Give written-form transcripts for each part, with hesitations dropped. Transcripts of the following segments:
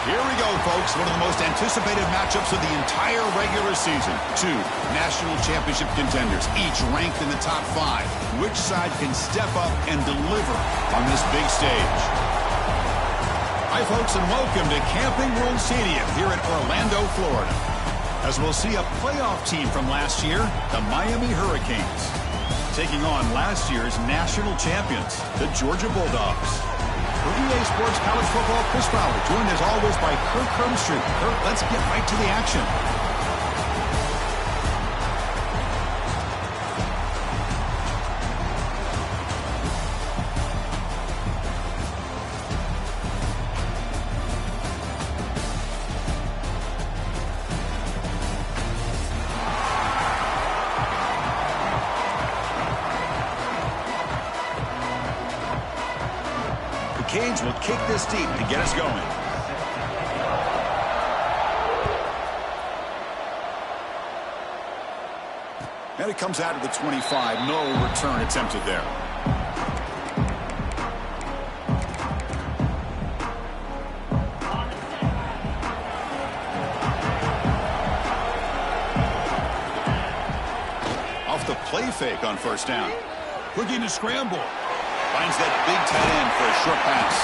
Here we go, folks. One of the most anticipated matchups of the entire regular season. Two national championship contenders, each ranked in the top 5. Which side can step up and deliver on this big stage? Hi, folks, and welcome to Camping World Stadium here in Orlando, Florida. As we'll see a playoff team from last year, the Miami Hurricanes, taking on last year's national champions, the Georgia Bulldogs. For EA Sports College Football, Chris Fowler, joined as always by Kirk Hermstreet. Kirk, let's get right to the action. Canes will kick this deep to get us going. And it comes out of the 25. No return attempted there. Off the play fake on first down. Looking to scramble. Finds that big tight end for a short pass.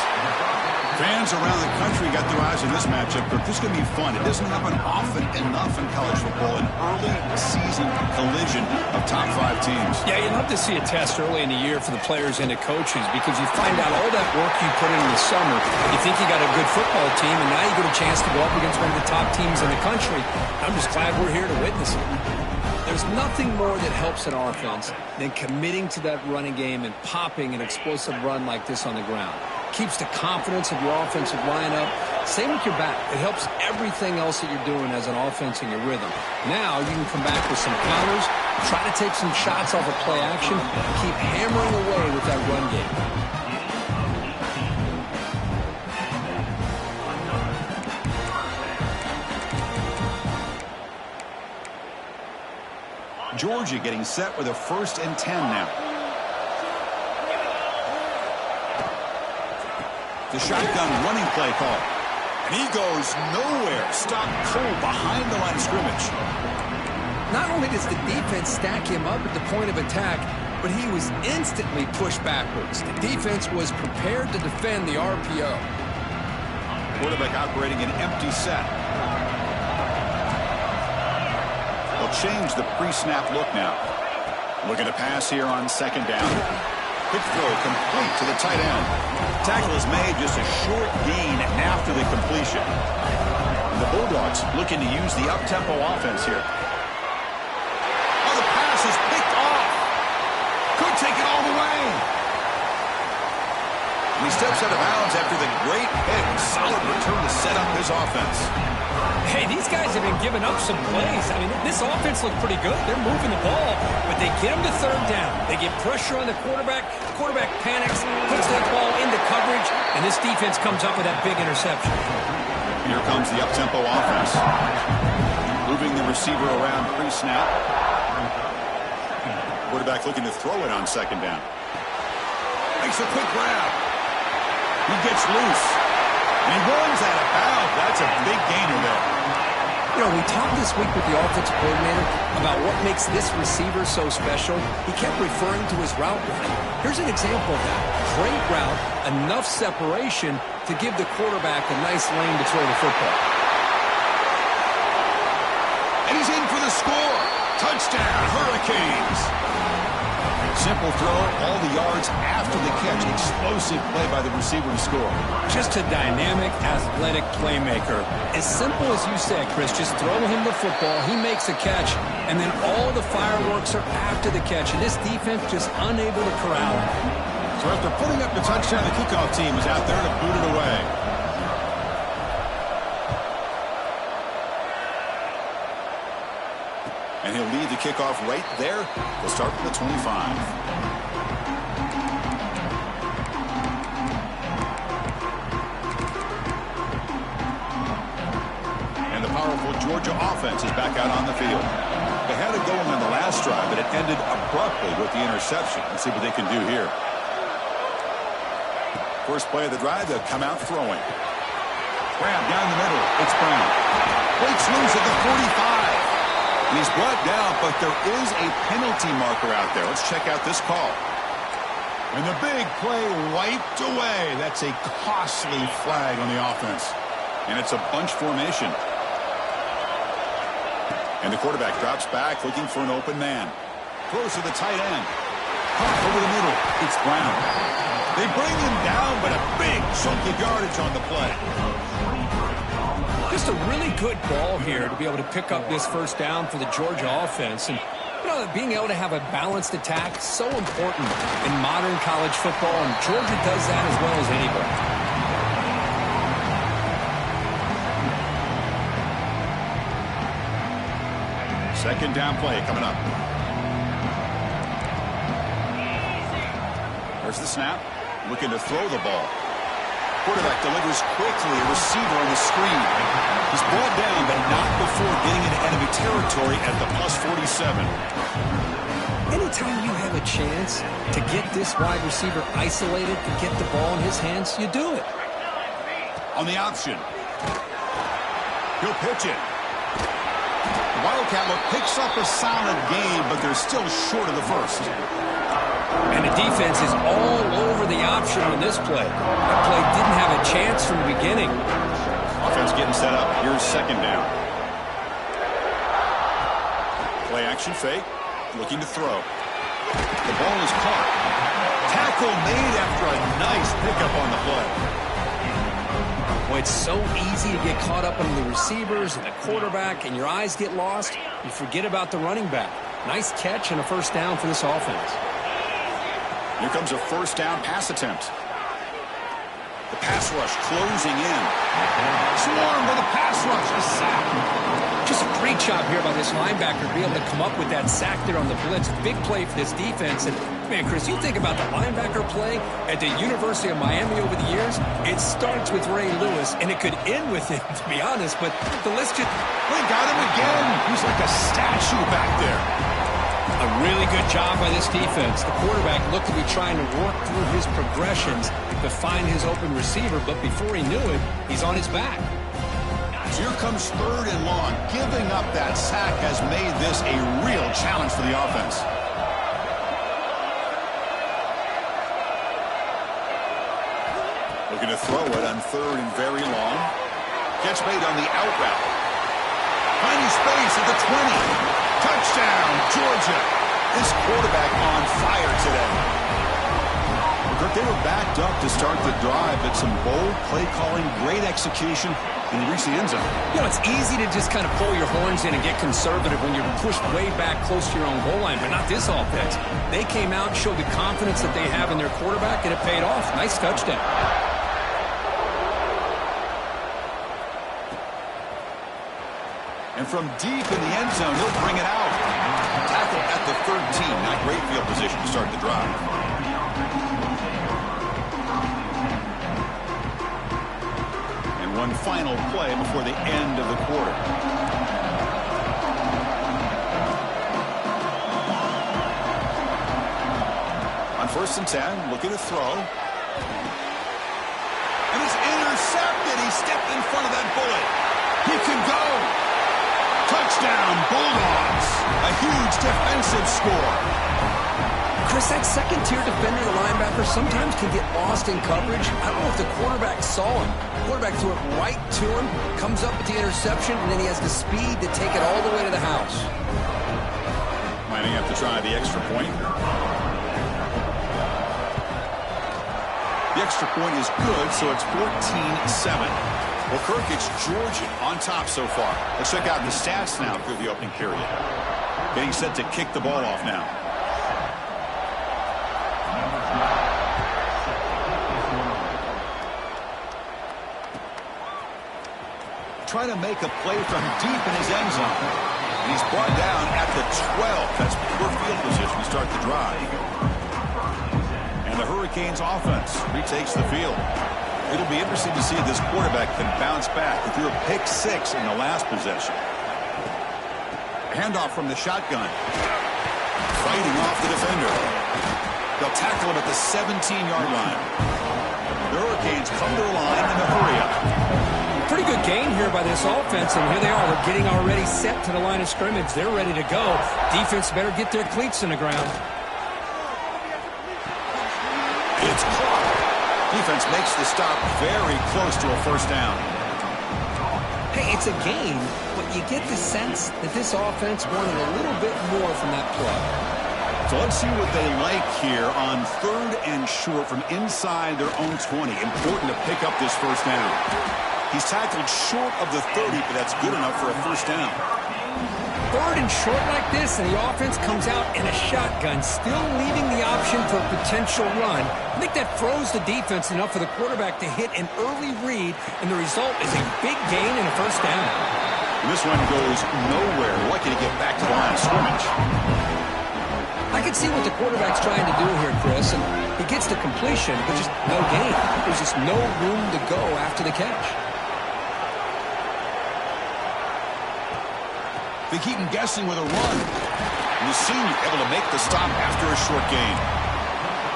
Fans around the country got their eyes on this matchup, but this is going to be fun. It doesn't happen often enough in college football, an early season collision of top 5 teams. Yeah, you'd love to see a test early in the year for the players and the coaches because you find out all that work you put in the summer. You think you got a good football team, and now you get a chance to go up against one of the top teams in the country. I'm just glad we're here to witness it. There's nothing more that helps an offense than committing to that running game and popping an explosive run like this on the ground. Keeps the confidence of your offensive lineup. Same with your back. It helps everything else that you're doing as an offense in your rhythm. Now you can come back with some counters, try to take some shots off of play action, and keep hammering away with that run game. Georgia getting set with a 1st and 10 now. The shotgun running play call. And he goes nowhere. Stopped cold behind the line of scrimmage. Not only does the defense stack him up at the point of attack, but he was instantly pushed backwards. The defense was prepared to defend the RPO. Quarterback operating an empty set. Change the pre-snap look now. Looking to pass here on 2nd down. Quick throw complete to the tight end. Tackle is made, just a short gain after the completion. And the Bulldogs looking to use the up-tempo offense here. Oh, the pass is picked off. Could take it all the way. And he steps out of bounds after the great pick. Solid return to set up his offense. Hey, these guys have been giving up some plays. I mean, this offense looked pretty good. They're moving the ball, but they get them to 3rd down. They get pressure on the quarterback. Quarterback panics, puts that ball into coverage, and this defense comes up with that big interception. Here comes the up-tempo offense. Moving the receiver around pre-snap. Quarterback looking to throw it on 2nd down. Makes a quick grab. He gets loose. And he runs out of bounds. That's a big gainer there. You know, we talked this week with the offensive coordinator about what makes this receiver so special. He kept referring to his route running. Here's an example of that. Great route, enough separation to give the quarterback a nice lane to throw the football. And he's in for the score. Touchdown, Hurricanes. Simple throw, all the yards after the catch. Explosive play by the receiver to score. Just a dynamic, athletic playmaker. As simple as you said, Chris, just throw him the football, he makes a catch, and then all the fireworks are after the catch, and this defense just unable to corral him. So after putting up the touchdown, the kickoff team is out there to boot it away. And he'll lead the kickoff right there. We'll start from the 25. And the powerful Georgia offense is back out on the field. They had it going on the last drive, but it ended abruptly with the interception. Let's see what they can do here. First play of the drive, they'll come out throwing. Grab down the middle. It's Brown. Breaks loose at the 45. He's brought down, but there is a penalty marker out there. Let's check out this call. And the big play wiped away. That's a costly flag on the offense. And it's a bunch formation. And the quarterback drops back looking for an open man. Throws to the tight end. Pop over the middle. It's Brown. They bring him down, but a big chunk of yardage on the play. Just a really good ball here to be able to pick up this first down for the Georgia offense. And, you know, being able to have a balanced attack is so important in modern college football, and Georgia does that as well as anybody. Second down play coming up. There's the snap. Looking to throw the ball. Quarterback delivers quickly. A receiver on the screen. He's brought down, but not before getting into enemy territory at the +47. Anytime you have a chance to get this wide receiver isolated and get the ball in his hands, you do it. On the option. He'll pitch it. The Wildcat look picks up a solid gain, but they're still short of the first. And the defense is all over the option on this play. That play didn't have a chance from the beginning. Offense getting set up. Here's second down. Play action fake. Looking to throw. The ball is caught. Tackle made after a nice pickup on the play. Well, it's so easy to get caught up on the receivers and the quarterback, and your eyes get lost. You forget about the running back. Nice catch and a first down for this offense. Here comes a first down pass attempt. The pass rush closing in. Swarm with a pass rush. A sack. Just a great job here by this linebacker to be able to come up with that sack there on the blitz. Big play for this defense. And, man, Chris, you think about the linebacker play at the University of Miami over the years, it starts with Ray Lewis, and it could end with him, to be honest. But the list just... We got him again. He's like a statue back there. A really good job by this defense. The quarterback looked to be trying to work through his progressions to find his open receiver, but before he knew it, he's on his back. Here comes third and long. Giving up that sack has made this a real challenge for the offense. Looking to throw it on third and very long. Catch made on the out route. Finding space at the 20. Touchdown, Georgia. This quarterback on fire today. They were backed up to start the drive, but some bold play calling, great execution, and he reached the end zone. You know, it's easy to just kind of pull your horns in and get conservative when you're pushed way back close to your own goal line, but not this offense. They came out and showed the confidence that they have in their quarterback, and it paid off. Nice touchdown. And from deep in the end zone, he'll bring it out. Tackle at the 13. Not great field position to start the drive. And one final play before the end of the quarter. On 1st and 10, looking to throw. And it's intercepted. He stepped in front of that bullet. He can go. Touchdown, Bulldogs. A huge defensive score. Chris, that second-tier defender, the linebacker, sometimes can get lost in coverage. I don't know if the quarterback saw him. The quarterback threw it right to him, comes up with the interception, and then he has the speed to take it all the way to the house. Might have to try the extra point. The extra point is good, so it's 14-7. Well, Kirk, it's Georgia on top so far. Let's check out the stats now through the opening period. Getting set to kick the ball off now. Trying to make a play from deep in his end zone. And he's brought down at the 12. That's poor field position to start the drive. And the Hurricanes offense retakes the field. It'll be interesting to see if this quarterback can bounce back. He threw a pick 6 in the last possession. Handoff from the shotgun. Fighting off the defender. They'll tackle him at the 17-yard line. The Hurricanes come to the line in a hurry up. Pretty good gain here by this offense, and here they are. They're getting already set to the line of scrimmage. They're ready to go. Defense better get their cleats in the ground. It's caught. Defense makes the stop very close to a first down. Hey, it's a gain, but you get the sense that this offense wanted a little bit more from that play. So let's see what they like here on 3rd and short from inside their own 20. Important to pick up this first down. He's tackled short of the 30, but that's good enough for a first down. 3rd and short like this, and the offense comes out in a shotgun, still leaving the option for a potential run. I think that froze the defense enough for the quarterback to hit an early read, and the result is a big gain and a first down. And this one goes nowhere. Lucky to get back to the line of scrimmage. I can see what the quarterback's trying to do here, Chris, and he gets the completion, but just no gain. There's just no room to go after the catch. They keep him guessing with a run. And the senior able to make the stop after a short gain.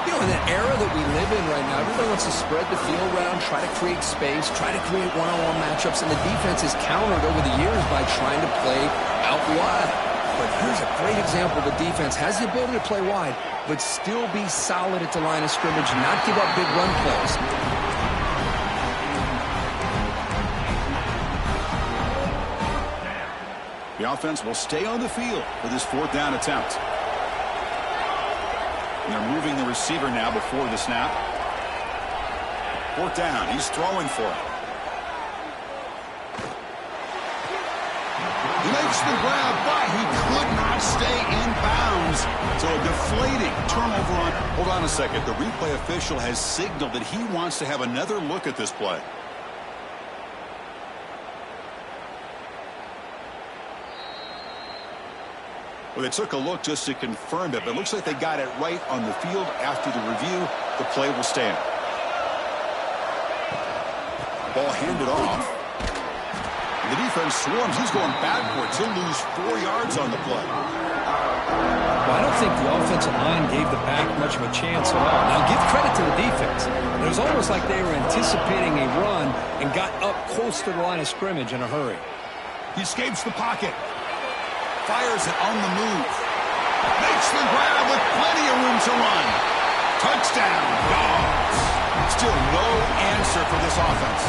You know, in the era that we live in right now, everybody wants to spread the field around, try to create space, try to create one-on-one matchups, and the defense is countered over the years by trying to play out wide. But here's a great example. The defense has the ability to play wide, but still be solid at the line of scrimmage, not give up big run plays. The offense will stay on the field for this 4th down attempt. And they're moving the receiver now before the snap. 4th down. He's throwing for it. He makes the grab, but he could not stay in bounds. So a deflating turnover on. Hold on a second. The replay official has signaled that he wants to have another look at this play. Well, they took a look just to confirm it, but it looks like they got it right on the field. After the review, the play will stand. Ball handed off. The defense swarms. He's going backwards. He'll lose 4 yards on the play. Well, I don't think the offensive line gave the back much of a chance at all. Now, give credit to the defense. It was almost like they were anticipating a run and got up close to the line of scrimmage in a hurry. He escapes the pocket. Fires it on the move. Makes the grab with plenty of room to run. Touchdown, Dogs. Still no answer for this offense.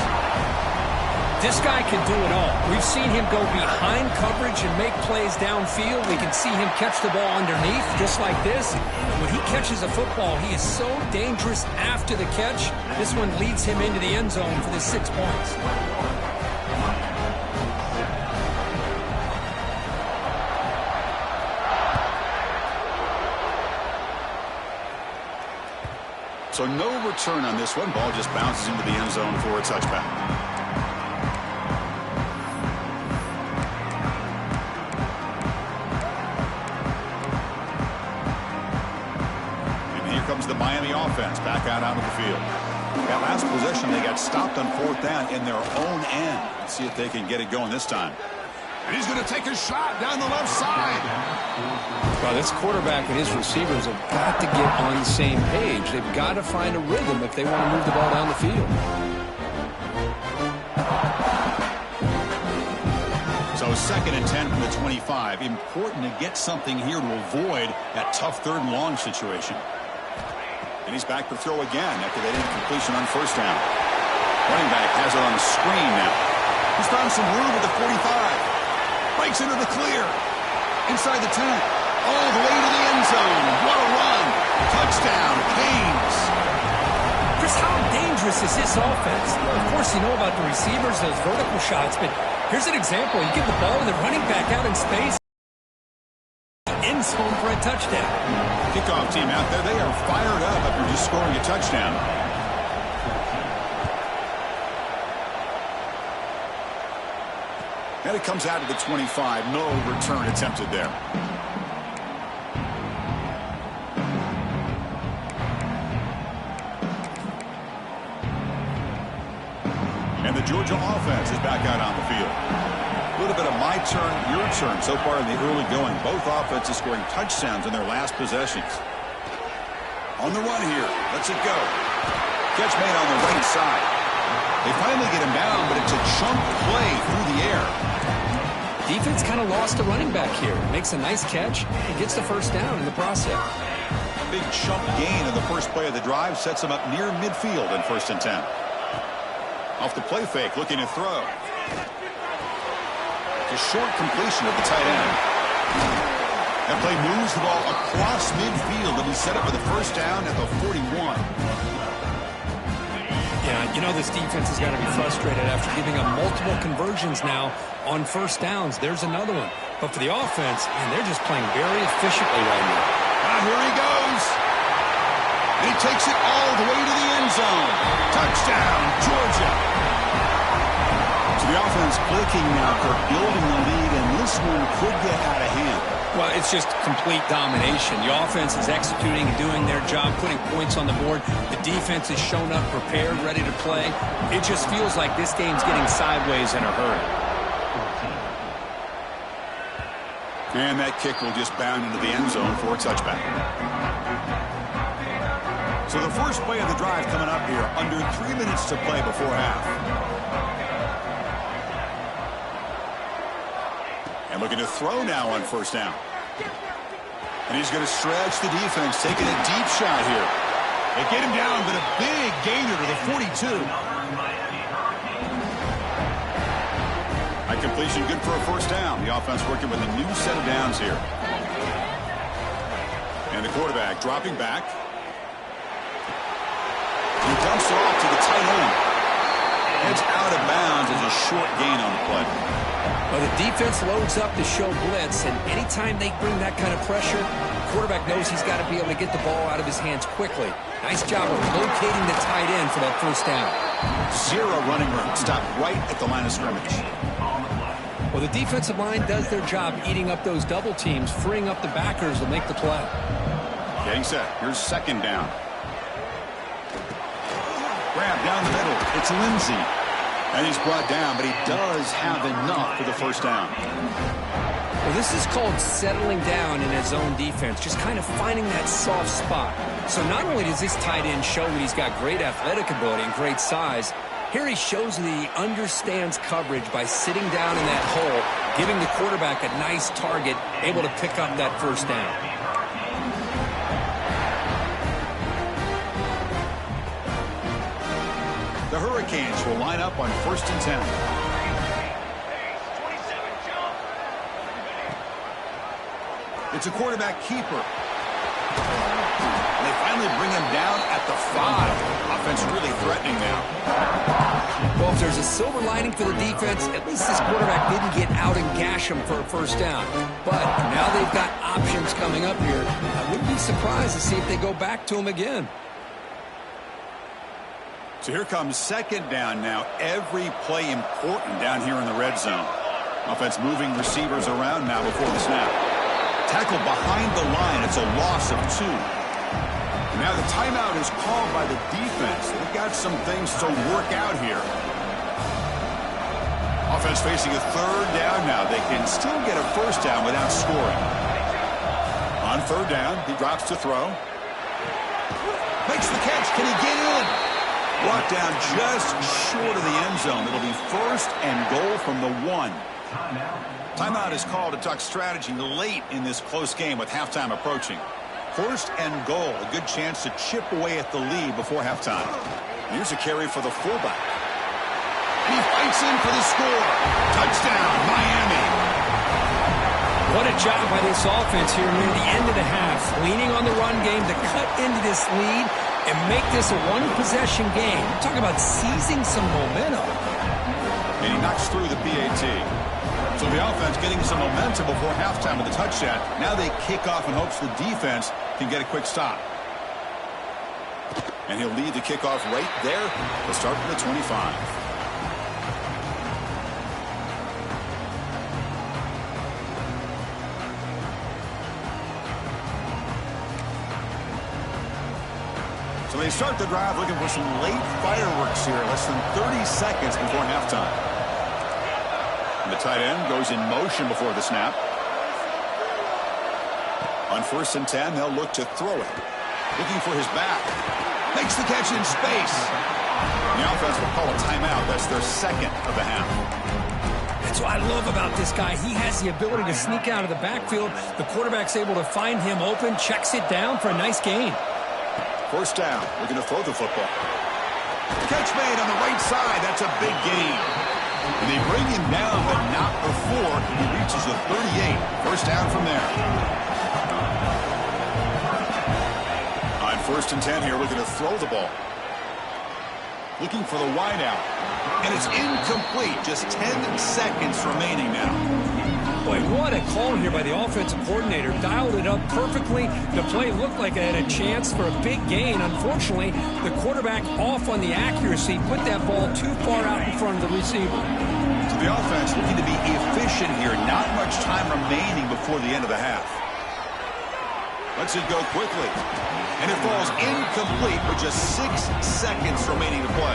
This guy can do it all. We've seen him go behind coverage and make plays downfield. We can see him catch the ball underneath just like this. When he catches a football, he is so dangerous after the catch. This one leads him into the end zone for the 6 points. So no return on this one. Ball just bounces into the end zone for a touchback. And here comes the Miami offense back out onto the field. That last possession, they got stopped on 4th down in their own end. Let's see if they can get it going this time. And he's going to take a shot down the left side. Well, this quarterback and his receivers have got to get on the same page. They've got to find a rhythm if they want to move the ball down the field. So 2nd and 10 from the 25. Important to get something here to avoid that tough 3rd and long situation. And he's back to throw again after that incompletion on 1st down. Running back has it on the screen now. He's found some room at the 45. Breaks into the clear. Inside the 10. All the way to the end zone. What a run. Touchdown, Canes. Chris, how dangerous is this offense? Of course, you know about the receivers, those vertical shots, but here's an example. You give the ball and the running back out in space. End zone for a touchdown. Kickoff team out there, they are fired up after just scoring a touchdown. And it comes out to the 25. No return attempted there. And the Georgia offense is back out on the field. A little bit of my turn, your turn so far in the early going. Both offenses scoring touchdowns in their last possessions. On the run here. Let's it go. Catch made on the right side. They finally get him down, but it's a chunk play through the air. Defense kind of lost a running back here. Makes a nice catch and gets the first down in the process. Big chunk gain in the first play of the drive sets him up near midfield in 1st and 10. Off the play fake, looking to throw. It's a short completion of the tight end. That play moves the ball across midfield, and we set up for the first down at the 41. Yeah, you know this defense has got to be frustrated after giving up multiple conversions now on first downs. There's another one. But for the offense, man, they're just playing very efficiently right now. Here he goes. And he takes it all the way to the end zone. Touchdown, Georgia. So the offense clicking now, Kirk, building the lead, and this one could get out of hand. Well, it's just complete domination. The offense is executing and doing their job, putting points on the board. The defense has shown up prepared, ready to play. It just feels like this game's getting sideways in a hurry. And that kick will just bound into the end zone for a touchback. So the first play of the drive coming up here, under 3 minutes to play before half. And looking to throw now on first down. And he's going to stretch the defense, taking a deep shot here. They get him down, but a big gainer to the 42. High completion, good for a first down. The offense working with a new set of downs here. And the quarterback dropping back. He dumps it off to the tight end. Heads out of bounds as a short gain on the play. Well, the defense loads up to show blitz, and anytime they bring that kind of pressure, the quarterback knows he's got to be able to get the ball out of his hands quickly. Nice job of locating the tight end for that first down. Zero running room. Stop right at the line of scrimmage. Well, the defensive line does their job eating up those double teams, freeing up the backers to make the play. Getting set. Here's second down. Grab down the middle. It's Lindsey. And he's brought down, but he does have enough for the first down. Well, this is called settling down in his own defense, just kind of finding that soft spot. So not only does this tight end show that he's got great athletic ability and great size, here he shows that he understands coverage by sitting down in that hole, giving the quarterback a nice target, able to pick up that first down. The Hurricanes will line up on 1st and 10. It's a quarterback keeper. And they finally bring him down at the 5. Offense really threatening now. Well, if there's a silver lining for the defense, at least this quarterback didn't get out and gash him for a first down. But now they've got options coming up here. I wouldn't be surprised to see if they go back to him again. So here comes second down now. Every play important down here in the red zone. Offense moving receivers around now before the snap. Tackle behind the line. It's a loss of 2. And now the timeout is called by the defense. They've got some things to work out here. Offense facing a third down now. They can still get a first down without scoring. On third down, he drops to throw. Makes the catch. Can he get in? Brought down just short of the end zone. It'll be 1st and goal from the 1. Timeout is called to talk strategy late in this close game with halftime approaching. 1st and goal, a good chance to chip away at the lead before halftime. Here's a carry for the fullback. And he fights in for the score. Touchdown, Miami. What a job by this offense here near the end of the half, leaning on the run game to cut into this lead and make this a one-possession game. We're talking about seizing some momentum. And he knocks through the PAT. So the offense getting some momentum before halftime with the touchdown. Now they kick off in hopes the defense can get a quick stop. And he'll lead the kickoff right there. They'll start from the 25. So they start the drive looking for some late fireworks here. Less than 30 seconds before halftime. And the tight end goes in motion before the snap. On 1st and 10, they'll look to throw it. Looking for his back. Makes the catch in space. The offense will call a timeout. That's their second of the half. That's what I love about this guy. He has the ability to sneak out of the backfield. The quarterback's able to find him open, checks it down for a nice gain. First down. We're going to throw the football. Catch made on the right side. That's a big gain. And they bring him down, but not before he reaches the 38. First down from there. On 1st and 10 here, we're going to throw the ball. Looking for the wide out. And it's incomplete. Just 10 seconds remaining now. Boy, what a call here by the offensive coordinator. Dialed it up perfectly. The play looked like it had a chance for a big gain. Unfortunately, the quarterback off on the accuracy, put that ball too far out in front of the receiver. So the offense looking to be efficient here. Not much time remaining before the end of the half. Lets it go quickly. And it falls incomplete with just 6 seconds remaining to play.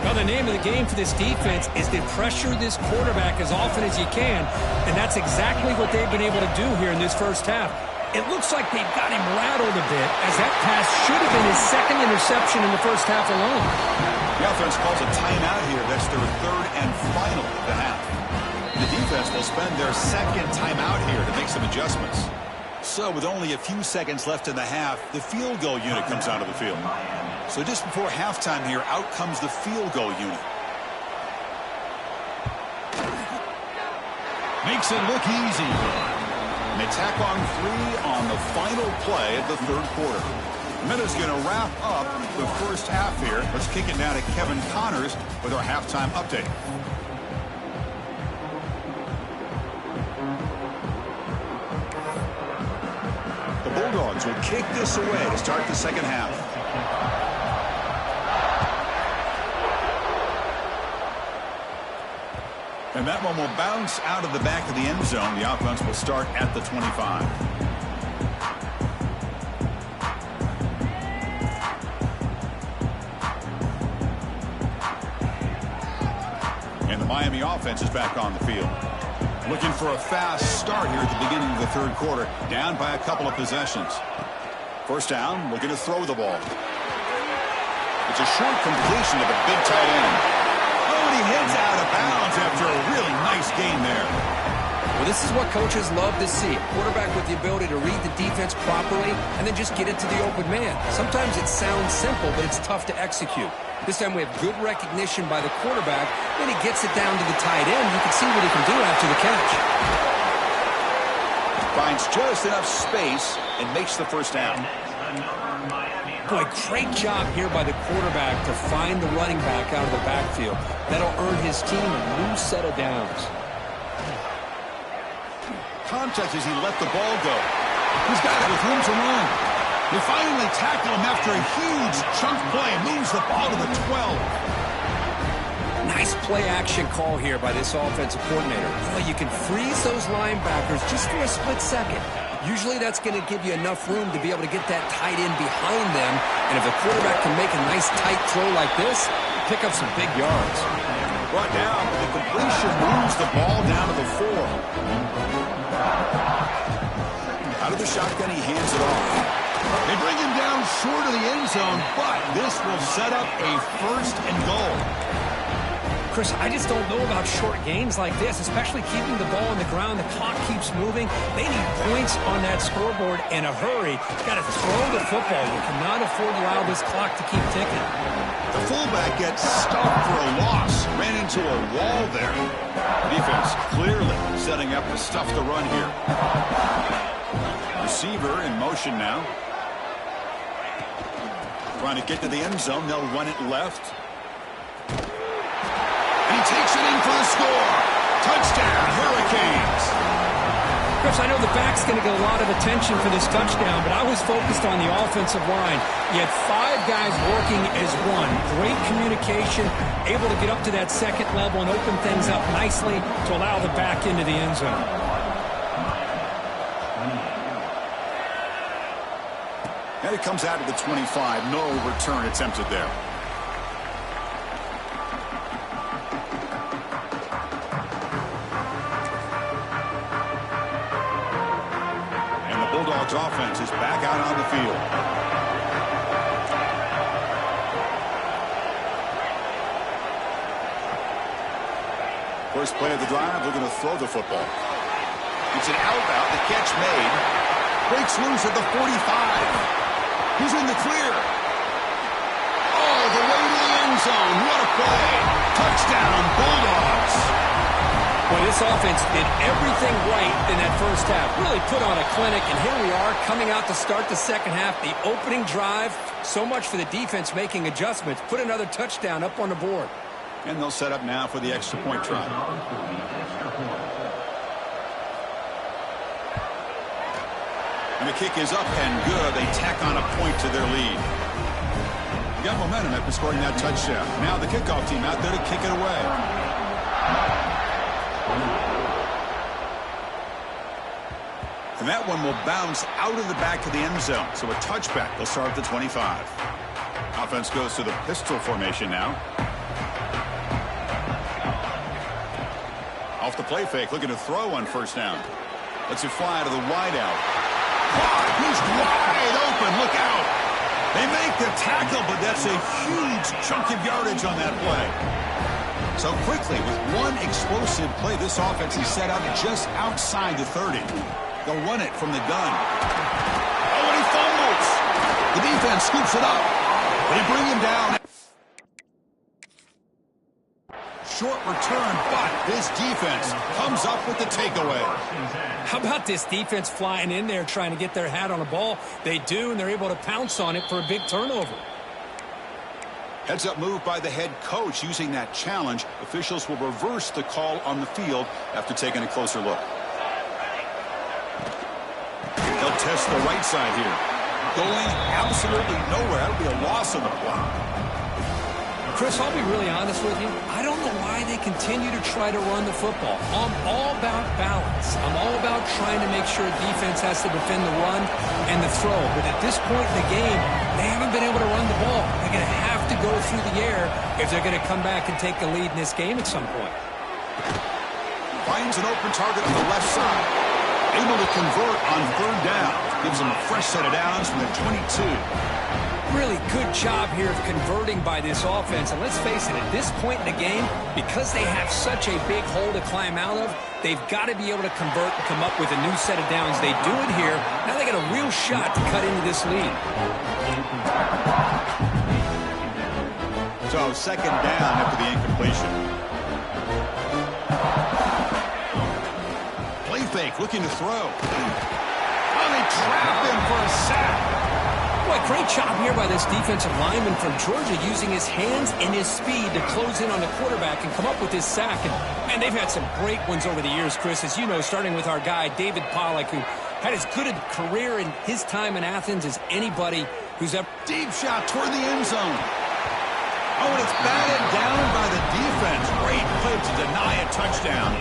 Now, the name of the game for this defense is to pressure this quarterback as often as you can, and that's exactly what they've been able to do here in this first half. It looks like they've got him rattled a bit, as that pass should have been his second interception in the first half alone. The offense calls a timeout here. That's their third and final of the half. The defense will spend their second timeout here to make some adjustments. So with only a few seconds left in the half, the field goal unit comes out of the field. So just before halftime here, out comes the field goal unit. Makes it look easy. And they tack on 3 on the final play of the third quarter. Minuta's going to wrap up the first half here. Let's kick it now to Kevin Connors with our halftime update. The Bulldogs will kick this away to start the second half. And that one will bounce out of the back of the end zone. The offense will start at the 25. And the Miami offense is back on the field. Looking for a fast start here at the beginning of the third quarter. Down by a couple of possessions. First down, looking to throw the ball. It's a short completion of a big tight end. Oh, and he heads out of bounds after a really nice game there. Well, this is what coaches love to see. A quarterback with the ability to read the defense properly and then just get it to the open man. Sometimes it sounds simple, but it's tough to execute. This time we have good recognition by the quarterback. Then he gets it down to the tight end. You can see what he can do after the catch. Finds just enough space and makes the first down. Boy, great job here by the quarterback to find the running back out of the backfield. That'll earn his team a new set of downs. Contact as he let the ball go. He's got it with room to run. They finally tackle him after a huge chunk play. Moves the ball to the 12. Nice play-action call here by this offensive coordinator. Well, you can freeze those linebackers just for a split second. Usually that's going to give you enough room to be able to get that tight end behind them. And if the quarterback can make a nice tight throw like this, pick up some big yards. Brought down, but the completion moves the ball down to the 4. Out of the shotgun, he hands it off. They bring him down short of the end zone, but this will set up a first and goal. Chris, I just don't know about short gains like this, especially keeping the ball on the ground. The clock keeps moving. They need points on that scoreboard in a hurry. Got to throw the football. You cannot afford to allow this clock to keep ticking. The fullback gets stopped for a loss. Ran into a wall there. Defense clearly setting up to stuff the run here. Receiver in motion now. Trying to get to the end zone. They'll run it left. And he takes it in for the score. Touchdown, Hurricanes. Chris, I know the back's going to get a lot of attention for this touchdown, but I was focused on the offensive line. You had 5 guys working as one. Great communication, able to get up to that second level and open things up nicely to allow the back into the end zone. And it comes out of the 25. No return attempted there. Bulldogs offense is back out on the field. First play of the drive, they're going to throw the football. It's an out route, the catch made. Breaks loose at the 45. He's in the clear. Oh, the way to the end zone. What a play. Touchdown, Bulldogs. Well, this offense did everything right in that first half. Really put on a clinic, and here we are coming out to start the second half. The opening drive, so much for the defense making adjustments. Put another touchdown up on the board. And they'll set up now for the extra point try. And the kick is up and good. They tack on a point to their lead. Got momentum after scoring that touchdown. Now the kickoff team out there to kick it away. And that one will bounce out of the back of the end zone. So a touchback. They'll start at the 25. Offense goes to the pistol formation now. Off the play fake, looking to throw on first down. Lets it fly to the wideout. He's wide open. Look out. They make the tackle, but that's a huge chunk of yardage on that play. So quickly, with one explosive play, this offense is set up just outside the 30. They'll run it from the gun. Oh, and he fumbles. The defense scoops it up. They bring him down. Short return, but this defense comes up with the takeaway. How about this defense flying in there trying to get their hat on a ball? They do, and they're able to pounce on it for a big turnover. Heads up move by the head coach using that challenge. Officials will reverse the call on the field after taking a closer look. They'll test the right side here. Going absolutely nowhere. That'll be a loss on the play. Chris, I'll be really honest with you. I don't know why they continue to try to run the football. I'm all about balance. I'm all about trying to make sure defense has to defend the run and the throw. But at this point in the game, they haven't been able to run the ball. They're going to have to go through the air if they're going to come back and take the lead in this game at some point. Finds an open target on the left side. Able to convert on third down. Gives them a fresh set of downs from the 22. Really good job here of converting by this offense. And let's face it, at this point in the game, because they have such a big hole to climb out of, they've got to be able to convert and come up with a new set of downs. They do it here. Now they got a real shot to cut into this lead. So second down after the incompletion. Play fake, looking to throw. Oh, they trap him for a sack. Boy, great job here by this defensive lineman from Georgia using his hands and his speed to close in on the quarterback and come up with this sack. And, man, they've had some great ones over the years, Chris, as you know, starting with our guy, David Pollack, who had as good a career in his time in Athens as anybody who's ever... Deep shot toward the end zone. Oh, and it's batted down by the defense. Great play to deny a touchdown.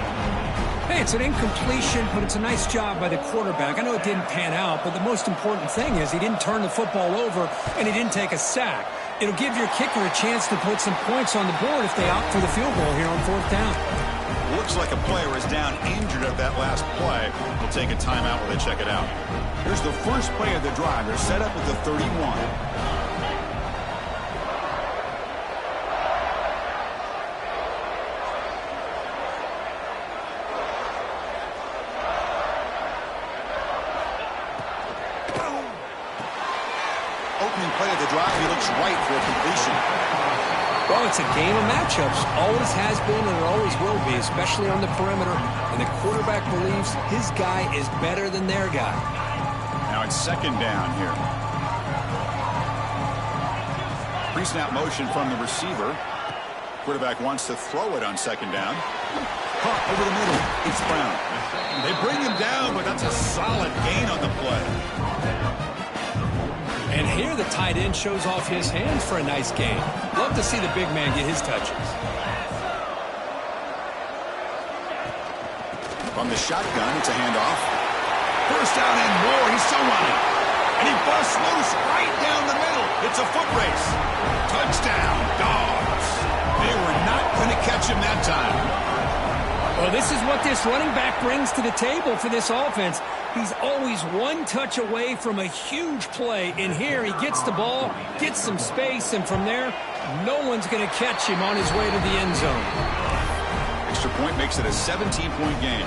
Hey, it's an incompletion, but it's a nice job by the quarterback. I know it didn't pan out, but the most important thing is he didn't turn the football over and he didn't take a sack. It'll give your kicker a chance to put some points on the board if they opt for the field goal here on fourth down. Looks like a player is down injured at that last play. We'll take a timeout while they check it out. Here's the first play of the drive. They're set up with the 31. Opening play of the drive, he looks right for a completion. Well, it's a game of matchups. Always has been and it always will be, especially on the perimeter. And the quarterback believes his guy is better than their guy. Now it's second down here. Pre-snap motion from the receiver. Quarterback wants to throw it on second down. Caught over the middle. It's Brown. They bring him down, but that's a solid gain on the play. And here the tight end shows off his hands for a nice game. Love to see the big man get his touches. From the shotgun, it's a handoff. First down and more. He's still running. And he busts loose right down the middle. It's a foot race. Touchdown, Dogs. They were not going to catch him that time. Well, this is what this running back brings to the table for this offense. He's always one touch away from a huge play. And here he gets the ball, gets some space, and from there, no one's going to catch him on his way to the end zone. Extra point makes it a 17-point game.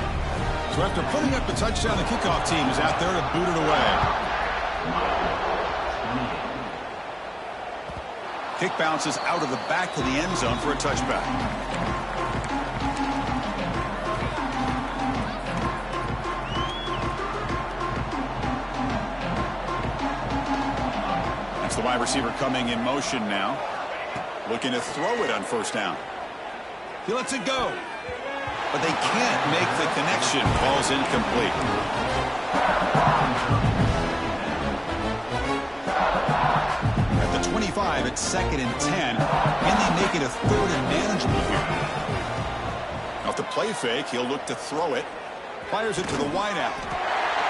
So after putting up the touchdown, the kickoff team is out there to boot it away. Kick bounces out of the back to the end zone for a touchback. That's the wide receiver coming in motion now. Looking to throw it on first down. He lets it go. But they can't make the connection. Ball's incomplete. At the 25, it's 2nd and 10. And they make it a 3rd and manageable here. Off the play fake, he'll look to throw it. Fires it to the wideout.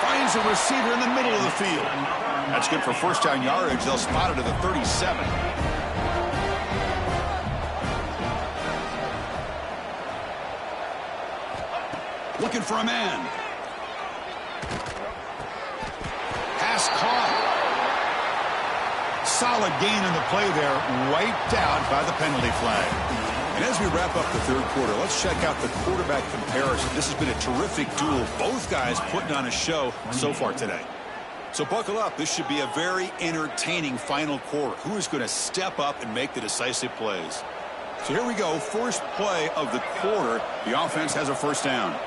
Finds a receiver in the middle of the field. That's good for first down yardage. They'll spot it at the 37. Looking for a man. Pass caught. Solid gain on the play there. Wiped out by the penalty flag. And as we wrap up the third quarter, let's check out the quarterback comparison. This has been a terrific duel. Both guys putting on a show so far today. So buckle up. This should be a very entertaining final quarter. Who is going to step up and make the decisive plays? So here we go. First play of the quarter. The offense has a first down.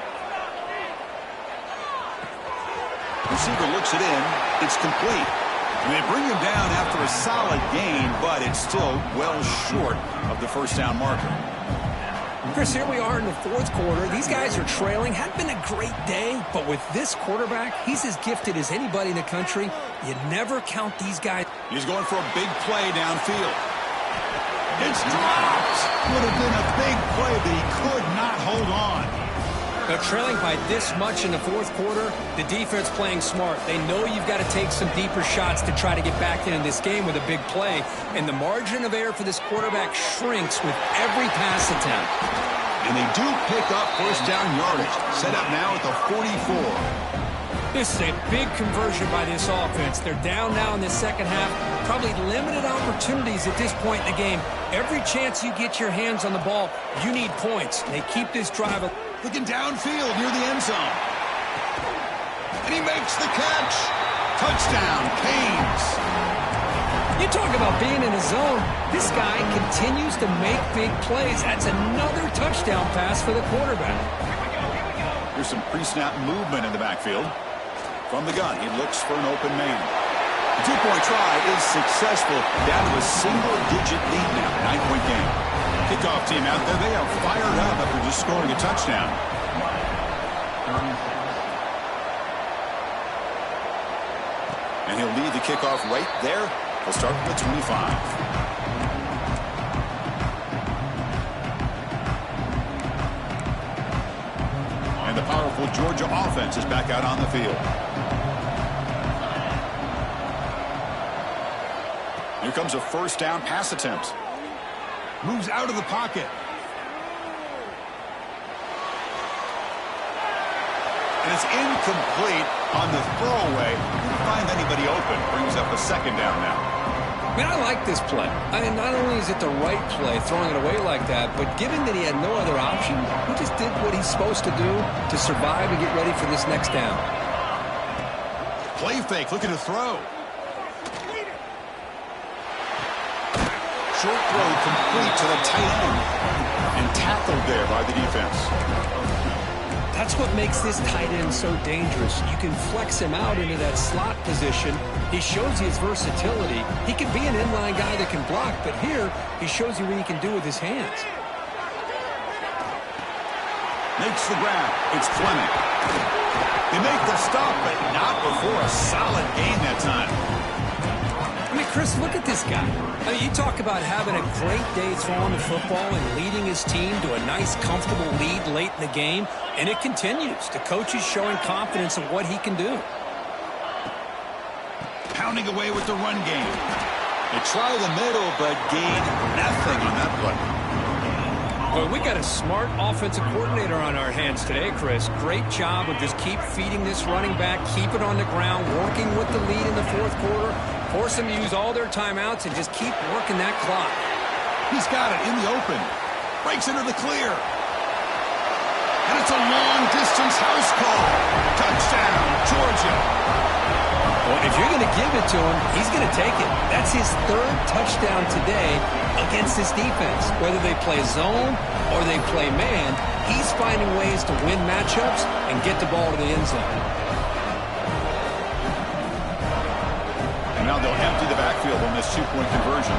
Receiver looks it in. It's complete. And they bring him down after a solid gain, but it's still well short of the first down marker. Chris, here we are in the fourth quarter. These guys are trailing. Hadn't been a great day, but with this quarterback, he's as gifted as anybody in the country. You never count these guys. He's going for a big play downfield. It's dropped. Would have been a big play, but he could not hold on. They're trailing by this much in the fourth quarter. The defense playing smart. They know you've got to take some deeper shots to try to get back into this game with a big play. And the margin of error for this quarterback shrinks with every pass attempt. And they do pick up first down yardage. Set up now at the 44. This is a big conversion by this offense. They're down now in the second half. Probably limited opportunities at this point in the game. Every chance you get your hands on the ball, you need points. They keep this drive. Looking downfield near the end zone. And he makes the catch. Touchdown, Canes. You talk about being in a zone. This guy continues to make big plays. That's another touchdown pass for the quarterback. Here's some pre-snap movement in the backfield. From the gun, he looks for an open man. The two-point try is successful. Down to a single-digit lead now. 9-point game. Kickoff team out there. They are fired up after just scoring a touchdown. And he'll lead the kickoff right there. He'll start with the 25. And the powerful Georgia offense is back out on the field. Here comes a first down pass attempt. Moves out of the pocket. And it's incomplete on the throwaway. Didn't find anybody open. Brings up a second down now. Man, I like this play. I mean, not only is it the right play, throwing it away like that, but given that he had no other option, he just did what he's supposed to do to survive and get ready for this next down. Play fake, looking to throw. Short throw complete to the tight end. And tackled there by the defense. That's what makes this tight end so dangerous. You can flex him out into that slot position. He shows you his versatility. He can be an inline guy that can block, but here he shows you what he can do with his hands. Makes the grab. It's Fleming. They make the stop, but not before a solid gain that time. I mean, Chris, look at this guy. I mean, you talk about having a great day throwing the football and leading his team to a nice, comfortable lead late in the game, and it continues. The coach is showing confidence in what he can do. Pounding away with the run game. They try the middle, but gain nothing on that play. Well, we got a smart offensive coordinator on our hands today, Chris. Great job of just keep feeding this running back, keep it on the ground, working with the lead in the fourth quarter, force them to use all their timeouts, and just keep working that clock. He's got it in the open. Breaks into the clear. And it's a long-distance house call. Touchdown, Georgia. Well, if you're going to give it to him, he's going to take it. That's his third touchdown today against this defense. Whether they play zone or they play man, he's finding ways to win matchups and get the ball to the end zone. And now they'll empty the backfield on this two-point conversion.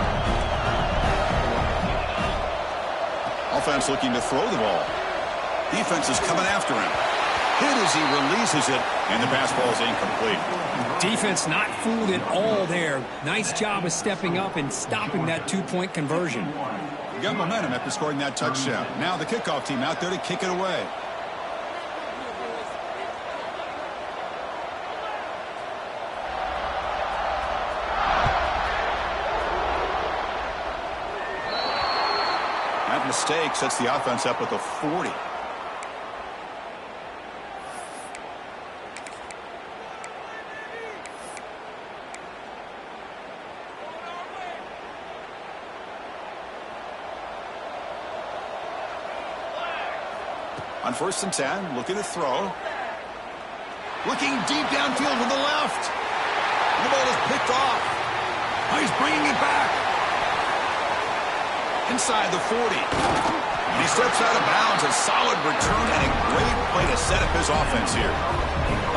Offense looking to throw the ball. Defense is coming after him. Hit as he releases it, and the pass ball is incomplete. Defense not fooled at all there. Nice job of stepping up and stopping that two-point conversion. You got momentum after scoring that touchdown. Now the kickoff team out there to kick it away. That mistake sets the offense up at the 40. On 1st and 10, looking to throw. Looking deep downfield to the left. The ball is picked off. Oh, he's bringing it back. Inside the 40. And he steps out of bounds. A solid return and a great play to set up his offense here.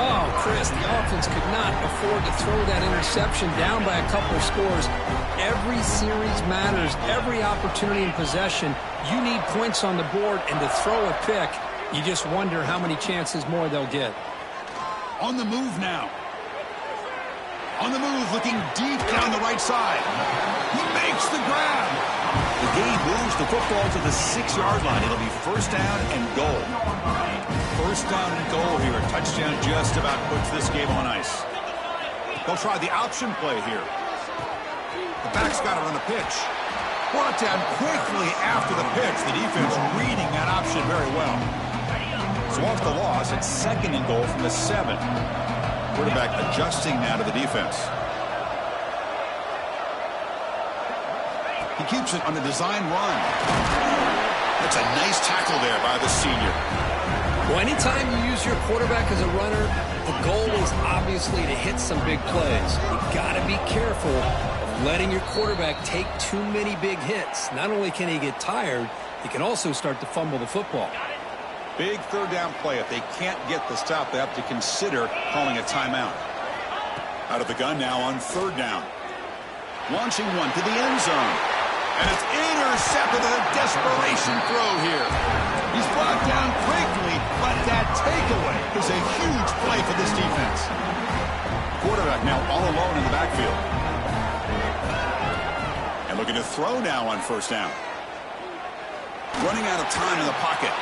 Oh, Chris, the offense could not afford to throw that interception down by a couple of scores. Every series matters. Every opportunity in possession. You need points on the board, and to throw a pick, you just wonder how many chances more they'll get. On the move now. On the move, looking deep down the right side. He makes the grab. The game moves the football to the 6-yard line. It'll be 1st down and goal. 1st down and goal here. A touchdown just about puts this game on ice. They'll try the option play here. The back's got it on the pitch. Brought down quickly after the pitch. The defense reading that option very well. So off the loss, it's 2nd and goal from the 7. Quarterback adjusting now to the defense. He keeps it on a design run. That's a nice tackle there by the senior. Well, anytime you use your quarterback as a runner, the goal is obviously to hit some big plays. You've got to be careful of letting your quarterback take too many big hits. Not only can he get tired, he can also start to fumble the football. Big 3rd down play. If they can't get the stop, they have to consider calling a timeout. Out of the gun now on 3rd down. Launching one to the end zone. And it's intercepted with a desperation throw here. He's brought down quickly, but that takeaway is a huge play for this defense. Quarterback now all alone in the backfield. And looking to throw now on 1st down. Running out of time in the pocket.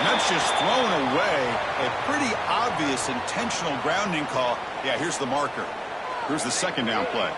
And that's just thrown away. A pretty obvious intentional grounding call. Yeah, here's the marker. Here's the 2nd down play.